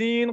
3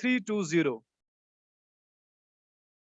320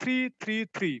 333।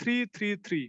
333।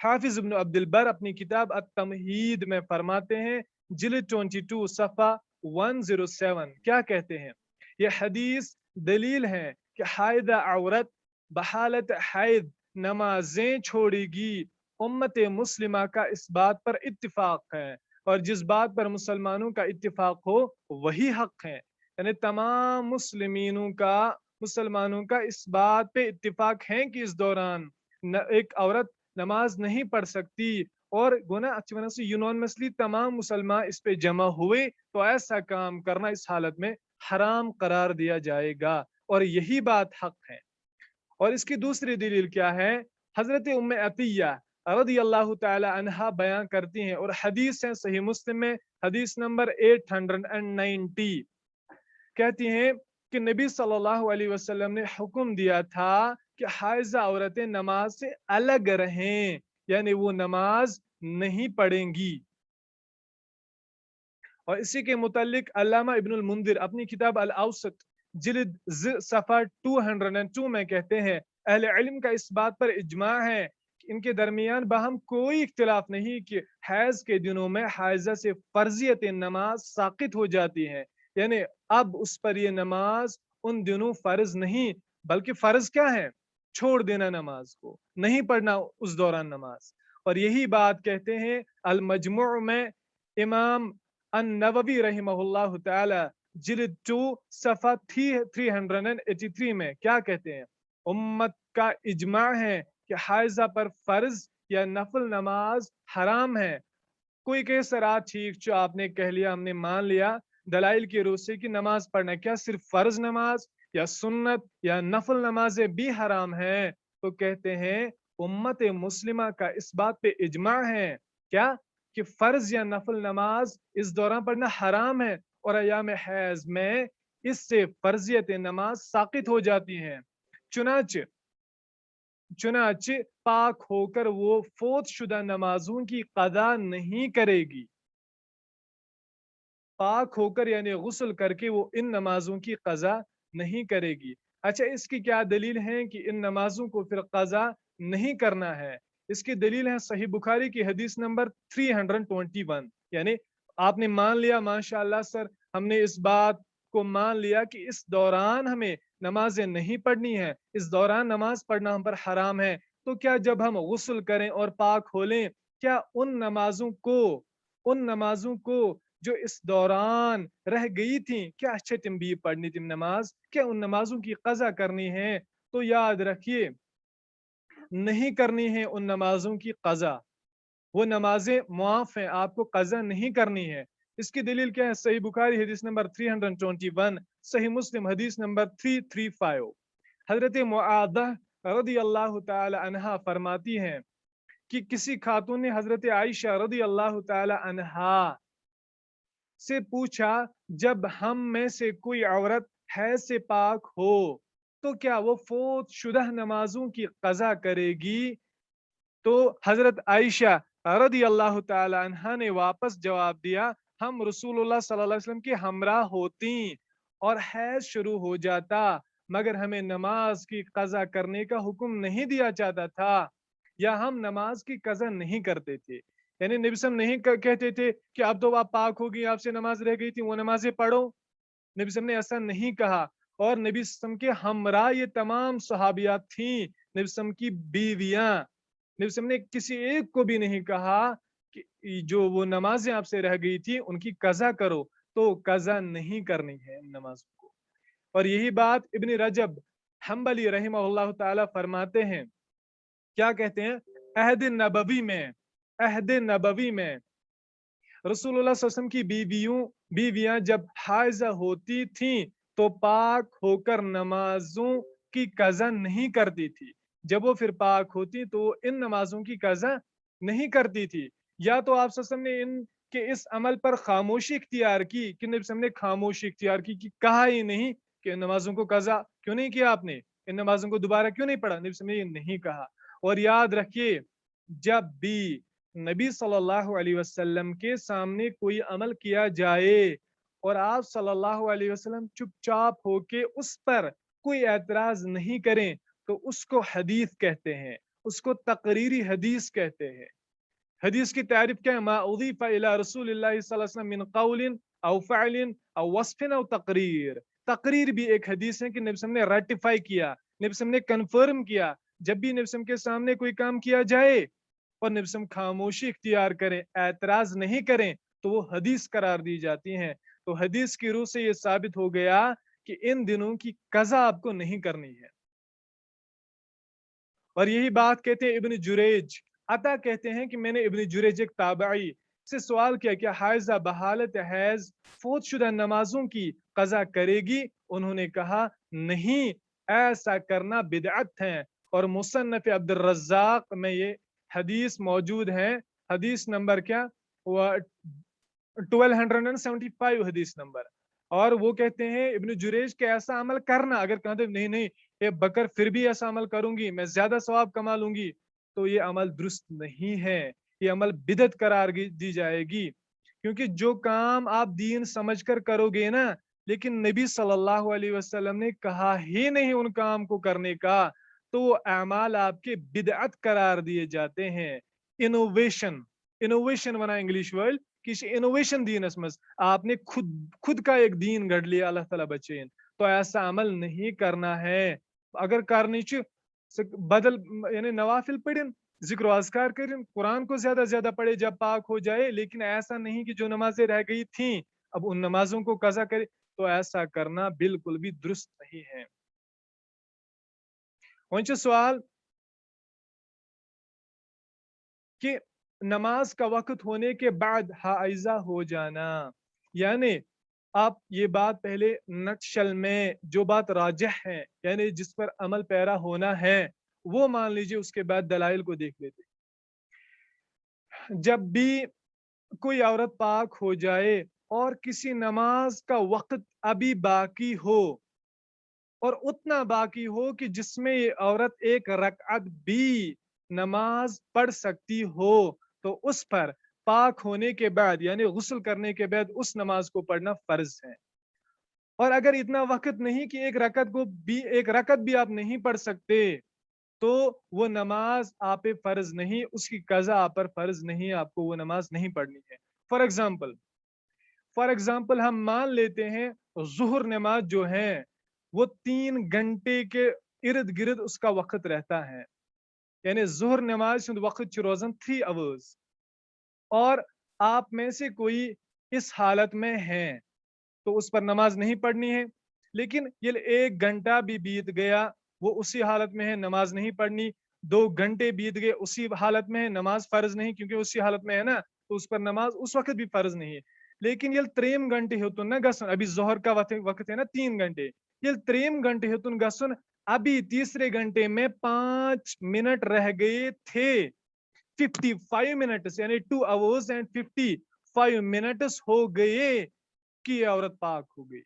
حافظ ابن عبد البر اپنی کتاب التمہید میں فرماتے ہیں جلد 22 صفحہ 107 کیا کہتے ہیں؟ یہ حدیث دلیل ہے کہ حائضہ عورت بحالت حیض نمازیں چھوڑے گی۔ امت مسلمہ کا اس بات پر اتفاق ہے، اور جس بات پر مسلمانوں کا اتفاق ہو وہی حق ہے۔ یعنی تمام مسلمانوں کا اس بات پہ اتفاق ہے کہ اس دوران ایک عورت نماز نہیں پڑھ سکتی، اور گونا اچھی وجہ سے یونانیمسلی تمام مسلمان اس پہ جمع ہوئے تو ایسا کام کرنا اس حالت میں حرام قرار دیا جائے گا، اور یہی بات حق ہے۔ اور اس کی دوسری دلیل کیا ہے؟ حضرت ام عطیہ رضی اللہ تعالی عنہا بیان کرتی ہیں، اور حدیث ہے صحیح مسلم میں حدیث نمبر 890، کہتی ہیں کہ نبی صلی اللہ علیہ وسلم نے حکم دیا تھا کہ حائضہ عورتیں نماز سے الگ رہیں، یعنی وہ نماز نہیں پڑھیں گی۔ اور اسی کے متعلق علامہ ابن المنذر اپنی کتاب الاوسط جلد صفحہ 202 میں کہتے ہیں اہل علم کا اس بات پر اجماع ہے کہ ان کے درمیان باہم کوئی اختلاف نہیں کہ حیض کے دنوں میں حائضہ سے فرضیت نماز ساقط ہو جاتی ہے، یعنی اب اس پر یہ نماز ان دنوں فرض نہیں، بلکہ فرض کیا ہے؟ چھوڑ دینا نماز کو، نہیں پڑھنا اس دوران نماز۔ اور یہی بات کہتے ہیں المجموع میں امام النووی رحمہ اللہ تعالی جلد 2 صفحہ 383 میں کیا کہتے ہیں؟ امت کا اجماع ہے کہ حائضہ پر فرض یا نفل نماز حرام ہے۔ کوئی کہ سر ٹھیک جو آپ نے کہہ لیا، ہم نے مان لیا دلائل کی روح سے کہ نماز پڑھنا کیا صرف فرض نماز یا سنت یا نفل نمازیں بھی حرام ہیں؟ تو کہتے ہیں امت مسلمہ کا اس بات پہ اجماع ہے کیا کہ فرض یا نفل نماز اس دوران پڑھنا حرام ہے، اور ایام حیض میں اس سے فرضیت نماز ساقط ہو جاتی ہیں۔ چنانچہ پاک ہو کر وہ فوت شدہ نمازوں کی قضا نہیں کرے گی۔ پاک ہو کر یعنی غسل کر کے وہ ان نمازوں کی قضا نہیں کرے گی۔ اچھا، اس کی کیا دلیل ہے کہ ان نمازوں کو پھر قضا نہیں کرنا ہے؟ اس کی دلیل ہے صحیح بخاری کی حدیث نمبر 321، یعنی آپ نے مان لیا ماشاءاللہ سر، ہم نے اس بات کو مان لیا کہ اس دوران ہمیں نمازیں نہیں پڑھنی ہے، اس دوران نماز پڑھنا ہم پر حرام ہے، تو کیا جب ہم غسل کریں اور پاک ہو لیں کیا ان نمازوں کو جو اس دوران رہ گئی تھیں کیا اچھے تنبیہ پڑھنی تھی نماز، کیا ان نمازوں کی قضا کرنی ہے؟ تو یاد رکھیے نہیں کرنی ہے ان نمازوں کی قضا، وہ نمازیں معاف ہیں، آپ کو قضا نہیں کرنی ہے۔ اس کی دلیل کیا ہے؟ صحیح بخاری حدیث نمبر 321، صحیح مسلم حدیث نمبر 335۔ حضرت معاذہ رضی اللہ تعالی عنہا فرماتی ہیں کہ کسی خاتون نے حضرت عائشہ رضی اللہ تعالی عنہا سے پوچھا جب ہم میں سے کوئی عورت حیض سے پاک ہو تو کیا وہ فوت شدہ نمازوں کی قضا کرے گی؟ تو حضرت عائشہ رضی اللہ تعالی عنہا نے واپس جواب دیا ہم رسول اللہ صلی اللہ علیہ وسلم کے ہمراہ ہوتی اور حیض شروع ہو جاتا، مگر ہمیں نماز کی قضا کرنے کا حکم نہیں دیا جاتا تھا، یا ہم نماز کی قضا نہیں کرتے تھے۔ یعنی نبی صلی اللہ علیہ وسلم نہیں کہتے تھے کہ اب تو آپ پاک ہو گئی، آپ سے نماز رہ گئی تھی، وہ نمازیں پڑھو، نبی صلی اللہ علیہ وسلم نے ایسا نہیں کہا۔ اور نبی صلی اللہ علیہ وسلم کے ہمراہ یہ تمام صحابیات تھیں، نبی صلی اللہ علیہ وسلم کی بیویاں، نبی صلی اللہ علیہ وسلم نے کسی ایک کو بھی نہیں کہا کہ جو وہ نمازیں آپ سے رہ گئی تھی ان کی قضا کرو، تو قضا نہیں کرنی ہے ان نمازوں کو۔ اور یہی بات ابن رجب حنبلی رحمہ اللہ تعالی فرماتے ہیں، کیا کہتے ہیں؟ عہد نبوی میں رسول اللہ صلی اللہ علیہ وسلم کی بیویاں جب حائضہ ہوتی تھیں تو پاک ہو کر نمازوں کی قضا نہیں کرتی تھی، جب وہ پھر پاک ہوتی تو وہ ان نمازوں کی قضا نہیں کرتی تھی۔ یا تو آپ صلی اللہ علیہ وسلم نے ان کے اس عمل پر خاموشی اختیار کی کہ نبی صلی اللہ علیہ وسلم نے خاموشی اختیار کی کہ کہا ہی نہیں کہ ان نمازوں کو قضا کیوں نہیں کیا آپ نے، ان نمازوں کو دوبارہ کیوں نہیں پڑھا، نبی صلی اللہ علیہ وسلم نے یہ نہیں کہا۔ اور یاد رکھیے جب بھی نبی صلی اللہ علیہ وسلم کے سامنے کوئی عمل کیا جائے اور آپ صلی اللہ علیہ وسلم چپ چاپ ہو کے اس پر کوئی اعتراض نہیں کریں تو اس کو حدیث کہتے ہیں، اس کو تقریری حدیث کہتے ہیں. حدیث کی تعریف کیا ہے؟ ما اضیف الی رسول اللہ صلی اللہ علیہ وسلم من قول او فعل او وصف او تقریر. تقریر بھی ایک حدیث ہے کہ نبی صلی اللہ علیہ وسلم نے ریٹیفائی کیا، نبی صلی اللہ علیہ وسلم نے کنفرم کیا. جب بھی نبی صلی اللہ علیہ وسلم کے سامنے کوئی کام کیا جائے اور نبی صلی اللہ علیہ وسلم خاموشی اختیار کریں، اعتراض نہیں کریں، تو وہ حدیث قرار دی جاتی ہیں. تو حدیث کی روح سے یہ ثابت ہو گیا کہ ان دنوں کی قضا آپ کو نہیں کرنی ہے. اور یہی بات کہتے ہیں ابن جریج. عطا کہتے ہیں کہ میں نے ابن جریج ایک تابعی سے سوال کیا کہ حائضہ بحالت حیض فوت شدہ نمازوں کی قضا کرے گی؟ انہوں نے کہا نہیں، ایسا کرنا بدعت ہے. اور مصنف عبد الرزاق میں یہ حدیث موجود ہے. حدیث نمبر کیا؟ 1275 حدیث نمبر. اور وہ کہتے ہیں ابن جریج کے ایسا عمل کرنا، اگر کہتے نہیں نہیں اے بکر پھر بھی ایسا عمل کروں گی، میں زیادہ ثواب کما لوں گی، تو یہ عمل درست نہیں ہے، یہ عمل بدعت قرار دی جائے گی. کیونکہ جو کام آپ دین سمجھ کر کرو گے نا، لیکن نبی صلی اللہ علیہ وسلم نے کہا ہی نہیں ان کام کو کرنے کا، تو وہ اعمال آپ کے بدعت قرار دیے جاتے ہیں. انوویشن ونا انگلش ورڈ کسی انوویشن دینس مز آپ نے خود کا ایک دین گھڑ لیا، اللہ تعالیٰ بچین. تو ایسا عمل نہیں کرنا ہے. اگر کرنی بدل یعنی نوافل پڑھن، ذکر و اذکار کریں، قرآن کو زیادہ زیادہ پڑھے جب پاک ہو جائے، لیکن ایسا نہیں کہ جو نمازیں رہ گئی تھیں اب ان نمازوں کو قضا کرے. تو ایسا کرنا بالکل بھی درست نہیں ہے. وہیں سوال کہ نماز کا وقت ہونے کے بعد حائضہ ہو جانا، یعنی آپ یہ بات پہلے نقشل میں جو بات راجح ہے، یعنی جس پر عمل پیرا ہونا ہے، وہ مان لیجئے، اس کے بعد دلائل کو دیکھ لیتے. جب بھی کوئی عورت پاک ہو جائے اور کسی نماز کا وقت ابھی باقی ہو، اور اتنا باقی ہو کہ جس میں یہ عورت ایک رکعت بھی نماز پڑھ سکتی ہو، تو اس پر پاک ہونے کے بعد یعنی غسل کرنے کے بعد اس نماز کو پڑھنا فرض ہے. اور اگر اتنا وقت نہیں کہ ایک رکعت بھی آپ نہیں پڑھ سکتے، تو وہ نماز آپ پہ فرض نہیں، اس کی قضا آپ پر فرض نہیں، آپ کو وہ نماز نہیں پڑھنی ہے. فار ایگزامپل ہم مان لیتے ہیں ظہر نماز جو ہے وہ 3 گھنٹے کے ارد گرد اس کا وقت رہتا ہے، یعنی ظہر نماز وقت روزن 3 hours، اور آپ میں سے کوئی اس حالت میں ہے تو اس پر نماز نہیں پڑھنی ہے. لیکن یہ 1 گھنٹہ بھی بیت گیا، وہ اسی حالت میں ہے، نماز نہیں پڑھنی. 2 گھنٹے بیت گئے، اسی حالت میں ہے، نماز فرض نہیں، کیونکہ اسی حالت میں ہے نا، تو اس پر نماز اس وقت بھی فرض نہیں ہے. لیکن یہ 3 گھنٹے ہوتن نا گسن، ابھی ظہر کا وقت ہے نا 3 گھنٹے، یہ 3 گھنٹے ہوتن گسن، ابھی تیسرے گھنٹے میں 5 منٹ رہ گئے تھے. 55 منٹس یعنی 2 hours and 55 منٹس ہو گئے کہ یہ عورت پاک ہو گئی.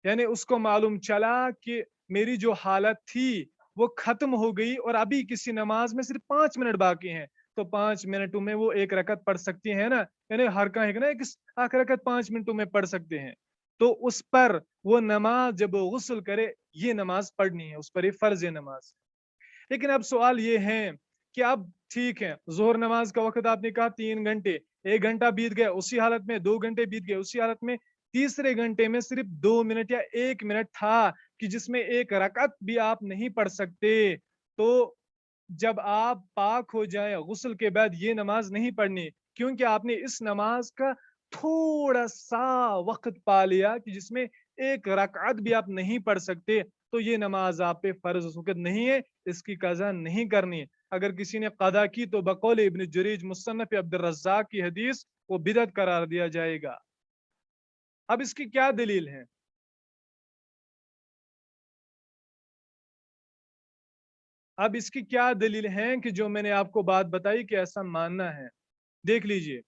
یعنی اس کو معلوم چلا کہ میری جو حالت تھی وہ ختم ہو گئی، اور ابھی کسی نماز میں صرف 5 منٹ باقی ہیں، تو 5 منٹوں میں وہ 1 رکعت پڑھ سکتی ہیں نا، یعنی ہر کا ہے نا ایک رکعت 5 منٹوں میں پڑھ سکتے ہیں. تو اس پر وہ نماز جب وہ غسل کرے یہ نماز پڑھنی ہے، اس پر یہ فرض ہے نماز. لیکن اب سوال یہ ہے کہ اب ٹھیک ہے ظہر نماز کا وقت آپ نے کہا 3 گھنٹے، 1 گھنٹہ بیت گیا اسی حالت میں، 2 گھنٹے بیت گئے اسی حالت میں، تیسرے گھنٹے میں صرف 2 منٹ یا 1 منٹ تھا کہ جس میں 1 رکعت بھی آپ نہیں پڑھ سکتے. تو جب آپ پاک ہو جائیں غسل کے بعد یہ نماز نہیں پڑھنی، کیونکہ آپ نے اس نماز کا تھوڑا سا وقت پا لیا کہ جس میں 1 رکعت بھی آپ نہیں پڑھ سکتے، تو یہ نماز آپ پہ فرض وقت نہیں ہے، اس کی قضا نہیں کرنی. اگر کسی نے قضا کی تو بقول ابن جریج مصنف عبد الرزاق کی حدیث وہ بدعت قرار دیا جائے گا. اب اس کی کیا دلیل ہے؟ اب اس کی کیا دلیل ہے کہ جو میں نے آپ کو بات بتائی کہ ایسا ماننا ہے؟ دیکھ لیجئے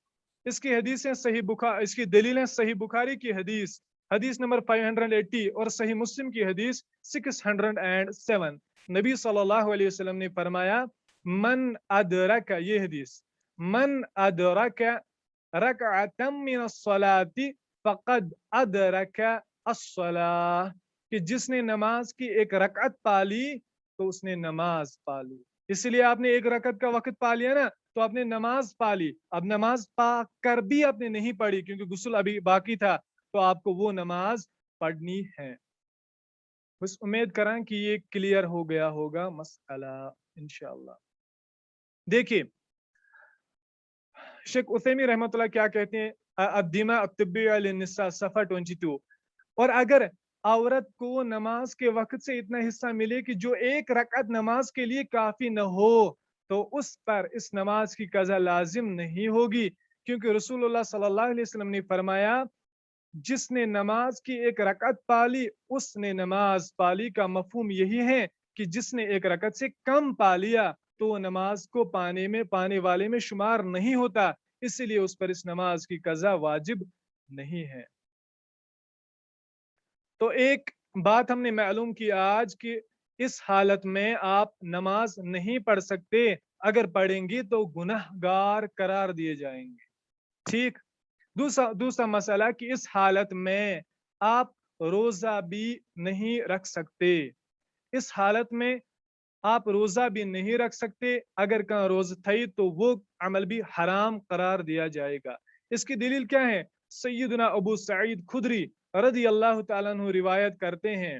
اس کی حدیثیں اس کی دلیلیں صحیح بخاری کی حدیث نمبر 580 اور صحیح مسلم کی حدیث 607. نبی صلی اللہ علیہ وسلم نے فرمایا من ادرک، یہ حدیث، من ادرک رکعتا من الصلاة فقد ادرک الصلاة، کہ جس نے نماز کی 1 رکعت پالی تو اس نے نماز پالی. اس لیے آپ نے ایک رکعت کا وقت پا لیا نا تو آپ نے نماز پا لی، اب نماز پا کر بھی آپ نے نہیں پڑھی کیونکہ غسل ابھی باقی تھا، تو آپ کو وہ نماز پڑھنی ہے۔ بس امید کریں کہ یہ کلیئر ہو گیا ہوگا مسئلہ انشاءاللہ۔ دیکھیے شیخ عثیمین رحمۃ اللہ کیا کہتے ہیں، الدماء الطبیہ للنساء صفحہ 22، اور اگر عورت کو نماز کے وقت سے اتنا حصہ ملے کہ جو ایک رکعت نماز کے لیے کافی نہ ہو تو اس پر اس نماز کی قضا لازم نہیں ہوگی، کیونکہ رسول اللہ صلی اللہ علیہ وسلم نے فرمایا جس نے نماز کی ایک رکعت پالی اس نے نماز پالی کا مفہوم یہی ہے کہ جس نے ایک رکعت سے کم پا لیا تو وہ نماز کو پانے والے میں شمار نہیں ہوتا، اس لیے اس پر اس نماز کی قضا واجب نہیں ہے۔ تو ایک بات ہم نے معلوم کی آج کہ اس حالت میں آپ نماز نہیں پڑھ سکتے، اگر پڑھیں گی تو گناہ گار قرار دیے جائیں گے، ٹھیک۔ دوسرا مسئلہ کہ اس حالت میں آپ روزہ بھی نہیں رکھ سکتے، اس حالت میں آپ روزہ بھی نہیں رکھ سکتے، اگر کہاں روزہ تھئی تو وہ عمل بھی حرام قرار دیا جائے گا۔ اس کی دلیل کیا ہے؟ سیدنا ابو سعید خدری رضی اللہ تعالیٰ عنہ روایت کرتے ہیں،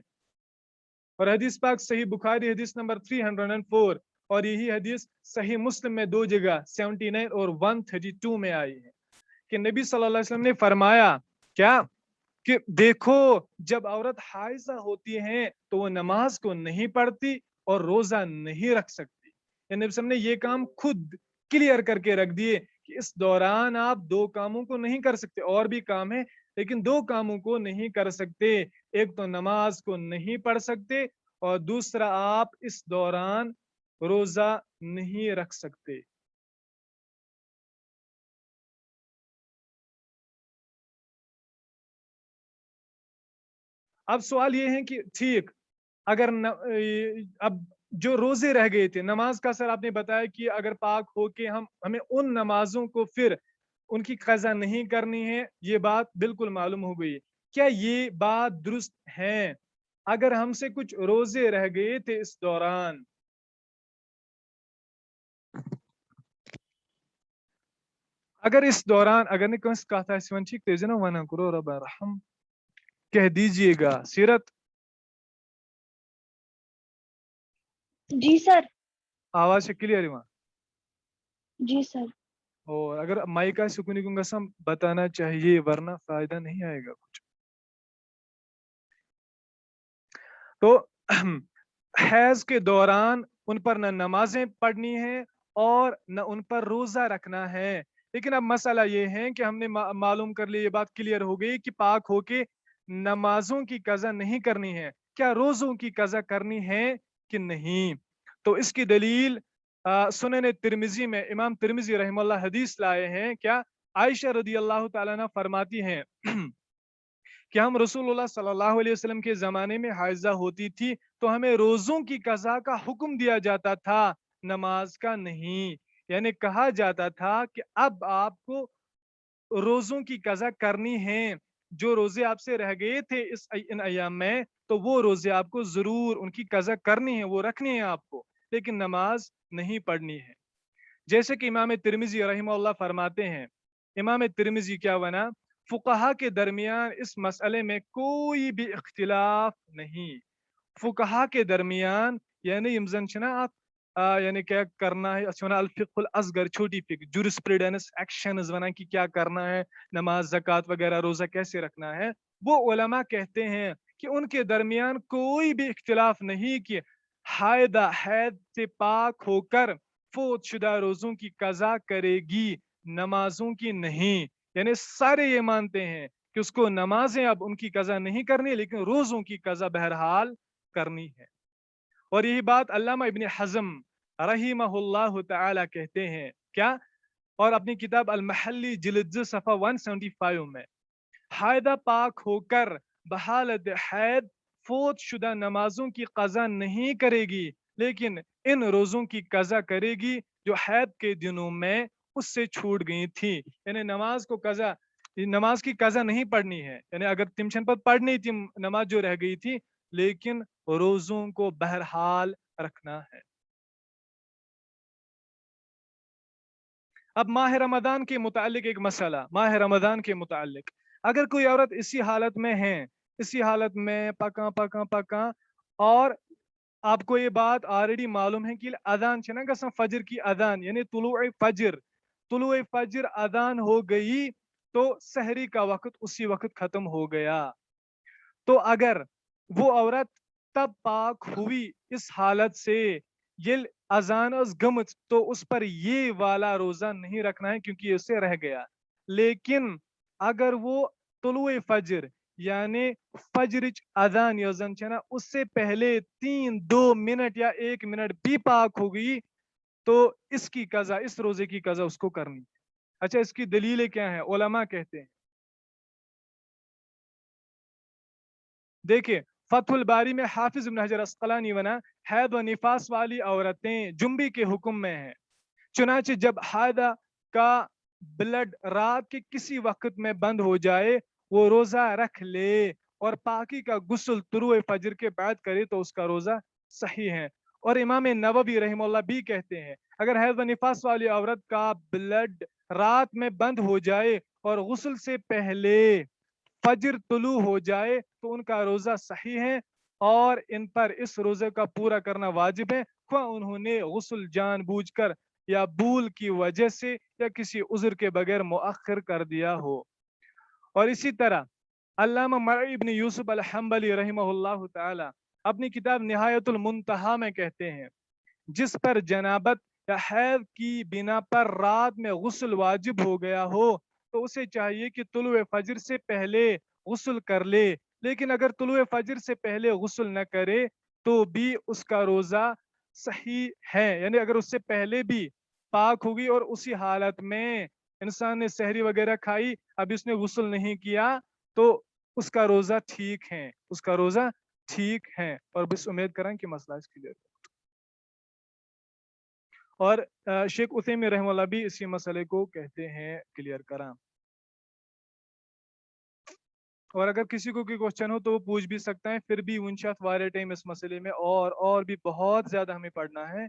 اور حدیث پاک صحیح بخاری حدیث نمبر 304 اور یہی حدیث صحیح مسلم میں دو جگہ 79 اور 132 میں آئی ہے کہ نبی صلی اللہ علیہ وسلم نے فرمایا کیا کہ دیکھو جب عورت حائضہ ہوتی ہے تو وہ نماز کو نہیں پڑھتی اور روزہ نہیں رکھ سکتی، یعنی نبی صلی اللہ علیہ وسلم نے یہ کام خود کلیئر کر کے رکھ دیے کہ اس دوران آپ دو کاموں کو نہیں کر سکتے، اور بھی کام ہے لیکن دو کاموں کو نہیں کر سکتے، ایک تو نماز کو نہیں پڑھ سکتے اور دوسرا آپ اس دوران روزہ نہیں رکھ سکتے۔ اب سوال یہ ہے کہ ٹھیک اگر اب جو روزے رہ گئے تھے نماز کا سر آپ نے بتایا کہ اگر پاک ہو کے ہمیں ان نمازوں کو پھر ان کی قضا نہیں کرنی ہے، یہ بات بالکل معلوم ہو گئی۔ کیا یہ بات درست ہے اگر ہم سے کچھ روزے رہ گئے تھے اس دوران، اگر اس دوران اگر نے کنس کہتا ہے سیون ٹھیک تیزی نا ونا کرو رب رحم کہہ دیجئے گا سیرت جی سر۔ آواز سے کلیئر ہے وہاں، جی سر۔ اور اگر مائکا سکونی کو گسم بتانا چاہیے ورنہ فائدہ نہیں آئے گا کچھ۔ تو حیض کے دوران ان پر نہ نمازیں پڑھنی ہیں اور نہ ان پر روزہ رکھنا ہے، لیکن اب مسئلہ یہ ہے کہ ہم نے معلوم کر لی، یہ بات کلیئر ہو گئی کہ پاک ہو کے نمازوں کی قضا نہیں کرنی ہے، کیا روزوں کی قضا کرنی ہے کہ نہیں؟ تو اس کی دلیل سنن ترمذی میں امام ترمذی رحمہ اللہ حدیث لائے ہیں، کیا عائشہ رضی اللہ تعالیٰ عنہ فرماتی ہیں کہ ہم رسول اللہ صلی اللہ علیہ وسلم کے زمانے میں حائضہ ہوتی تھی تو ہمیں روزوں کی قضا کا حکم دیا جاتا تھا، نماز کا نہیں، یعنی کہا جاتا تھا کہ اب آپ کو روزوں کی قضا کرنی ہے، جو روزے آپ سے رہ گئے تھے ان ایام میں تو وہ روزے آپ کو ضرور ان کی قضا کرنی ہے، وہ رکھنی ہے آپ کو، لیکن نماز نہیں پڑھنی ہے۔ جیسے کہ امام ترمذی رحمہ اللہ فرماتے ہیں، امام ترمذی کیا بنا فقہا کے درمیان اس مسئلے میں کوئی بھی اختلاف نہیں، فقہا کے درمیان یعنی یمزن چھنا آپ یعنی کیا کرنا ہے الفقہ الاصغر چھوٹی فقہ جورسپریڈنس ایکشنز ونان کی کیا کرنا ہے، نماز زکوٰۃ وغیرہ روزہ کیسے رکھنا ہے، وہ علماء کہتے ہیں کہ ان کے درمیان کوئی بھی اختلاف نہیں کہ حید سے پاک ہو کر فوت شدہ روزوں کی قضا کرے گی، نمازوں کی نہیں، یعنی سارے یہ مانتے ہیں کہ اس کو نمازیں اب ان کی قضا نہیں کرنی لیکن روزوں کی قضا بہرحال کرنی ہے۔ اور یہی بات علامہ ابن حزم رحمہ اللہ تعالی کہتے ہیں، کیا اور اپنی کتاب المحلی جلد صفحہ 175 میں حائدہ پاک ہو کر بحالت حید فوت شدہ نمازوں کی قضا نہیں کرے گی لیکن ان روزوں کی قضا کرے گی جو حید کے دنوں میں اس سے چھوٹ گئی تھی، یعنی نماز کی قضا نہیں پڑھنی ہے، یعنی اگر تمشن پر پڑھنی تھی نماز جو رہ گئی تھی لیکن روزوں کو بہرحال رکھنا ہے۔ اب ماہ رمضان کے متعلق ایک مسئلہ، ماہ رمضان کے متعلق، اگر کوئی عورت اسی حالت میں ہے، اسی حالت میں پکاں اور آپ کو یہ بات آلریڈی معلوم ہے کہ اذان چھنا گژھان فجر کی اذان یعنی طلوع فجر اذان ہو گئی تو سحری کا وقت اسی وقت ختم ہو گیا. تو اگر وہ عورت تب پاک ہوئی اس حالت سے یہ اذان اس گمت تو اس پر یہ والا روزہ نہیں رکھنا ہے کیونکہ اسے رہ گیا. لیکن اگر وہ طلوع فجر یعنی فجرچ اذان یوزن چھنا اس سے پہلے 2 منٹ یا 1 منٹ بھی پاک ہو گئی تو اس کی قضا، اس روزے کی قضا اس کو کرنی. اچھا اس کی دلیلیں کیا ہیں؟ علماء کہتے ہیں دیکھیں فتح الباری میں حافظ ابن حجر اسقلانی ونا حید و نفاس والی عورتیں جنبی کے حکم میں ہیں. چنانچہ جب حائدہ کا بلڈ رات کے کسی وقت میں بند ہو جائے وہ روزہ رکھ لے اور پاکی کا غسل طلوع فجر کے بعد کرے تو اس کا روزہ صحیح ہے. اور امام نووی رحمہ اللہ بھی کہتے ہیں اگر حیض و نفاس والی عورت کا بلڈ رات میں بند ہو جائے اور غسل سے پہلے فجر طلوع ہو جائے تو ان کا روزہ صحیح ہے اور ان پر اس روزے کا پورا کرنا واجب ہے خواہ انہوں نے غسل جان بوجھ کر یا بھول کی وجہ سے یا کسی عذر کے بغیر مؤخر کر دیا ہو. اور اسی طرح علامہ مرعی ابن یوسف الحنبلی رحمہ اللہ تعالی اپنی کتاب نہایت المنتہا میں کہتے ہیں جس پر جنابت یا حیض کی بنا پر رات میں غسل واجب ہو گیا ہو تو اسے چاہیے کہ طلوع فجر سے پہلے غسل کر لے، لیکن اگر طلوع فجر سے پہلے غسل نہ کرے تو بھی اس کا روزہ صحیح ہے. یعنی اگر اس سے پہلے بھی پاک ہوگی اور اسی حالت میں انسان نے سحری وغیرہ کھائی اب اس نے غسل نہیں کیا تو اس کا روزہ ٹھیک ہے، اس کا روزہ ٹھیک ہے. اور بس امید کریں کہ مسئلہ اس کلیئر. اور شیخ عثیمین رحمہ اللہ بھی اسی مسئلے کو کہتے ہیں کلیئر کریں. اور اگر کسی کو کوئی کوشچن ہو تو وہ پوچھ بھی سکتا ہے، پھر بھی ونشات وارے ٹائم اس مسئلے میں اور بھی بہت زیادہ ہمیں پڑھنا ہے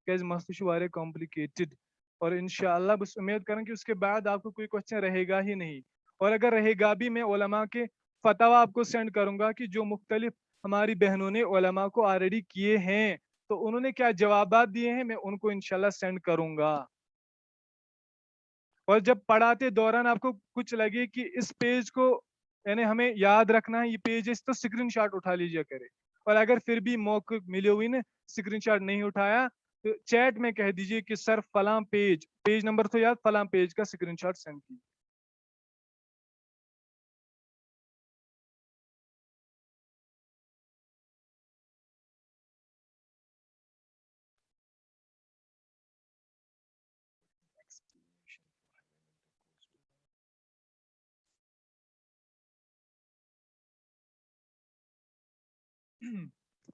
کہ مسئلہ وارے کمپلیکیٹڈ. اور انشاءاللہ بس امید کریں کہ اس کے بعد آپ کو کوئی کوشچن رہے گا ہی نہیں. اور اگر رہے گا بھی میں علماء کے فتوا آپ کو سینڈ کروں گا کہ جو مختلف ہماری بہنوں نے علماء کو آلریڈی کیے ہیں تو انہوں نے کیا جوابات دیے ہیں میں ان کو انشاءاللہ سینڈ کروں گا. اور جب پڑھاتے دوران آپ کو کچھ لگے کہ اس پیج کو یعنی ہمیں یاد رکھنا ہے یہ پیج ہے تو اسکرین شاٹ اٹھا لیجیے کرے. اور اگر پھر بھی موقع ملے ہوئی نا اسکرین شاٹ نہیں اٹھایا تو چیٹ میں کہہ دیجیے کہ سر فلاں پیج نمبر تو یاد فلاں پیج کا اسکرین شاٹ سینڈ کیجیے.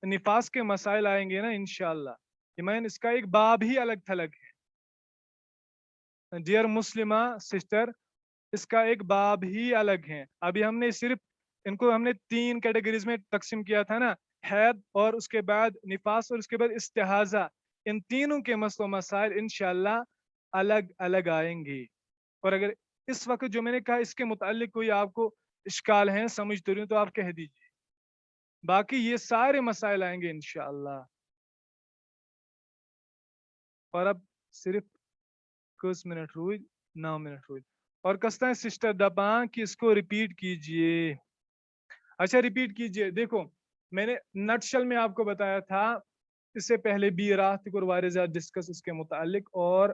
نفاس کے مسائل آئیں گے نا انشاءاللہ ایمان اس کا ایک باب ہی الگ تھلگ ہے ڈیئر مسلمہ سسٹر، اس کا ایک باب ہی الگ ہے. ابھی ہم نے صرف ان کو ہم نے 3 کیٹیگریز میں تقسیم کیا تھا نا، حید اور اس کے بعد نفاس اور اس کے بعد استحاضہ. ان تینوں کے مسئلہ و مسائل انشاءاللہ الگ الگ آئیں گے. اور اگر اس وقت جو میں نے کہا اس کے متعلق کوئی آپ کو اشکال ہیں سمجھتے رہے تو آپ کہہ دیجیے، باقی یہ سارے مسائل آئیں گے انشاءاللہ. اور اب صرف کس منٹ ہوئی 9 منٹ ہوئی اور کستا ہے سسٹر دباں کہ اس کو ریپیٹ کیجئے. اچھا ریپیٹ کیجئے. دیکھو میں نے نٹشل میں آپ کو بتایا تھا اس سے پہلے بھی رات کو وارے زیادہ ڈسکس اس کے متعلق اور